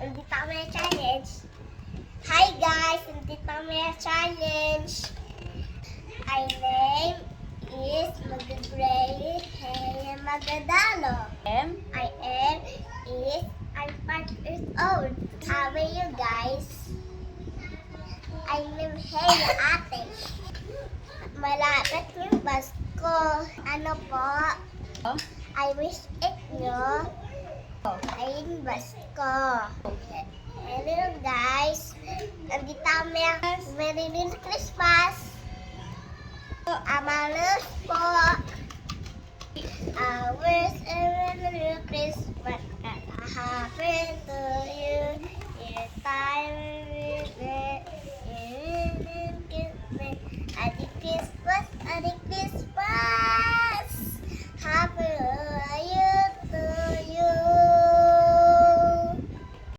Nandito kami sa challenge. Hi guys! Nandito kami sa challenge. My name is Magdalene Magdalo. I am is I'm 5 years old. How are you guys? I'm Hey ate. Malapit yung bus ko. Ano po? I wish it nyo. Ayun bus ko. Hello guys. Nandito kami. Merry Christmas. Amalus po. I wish a Merry Christmas and a Happy to you.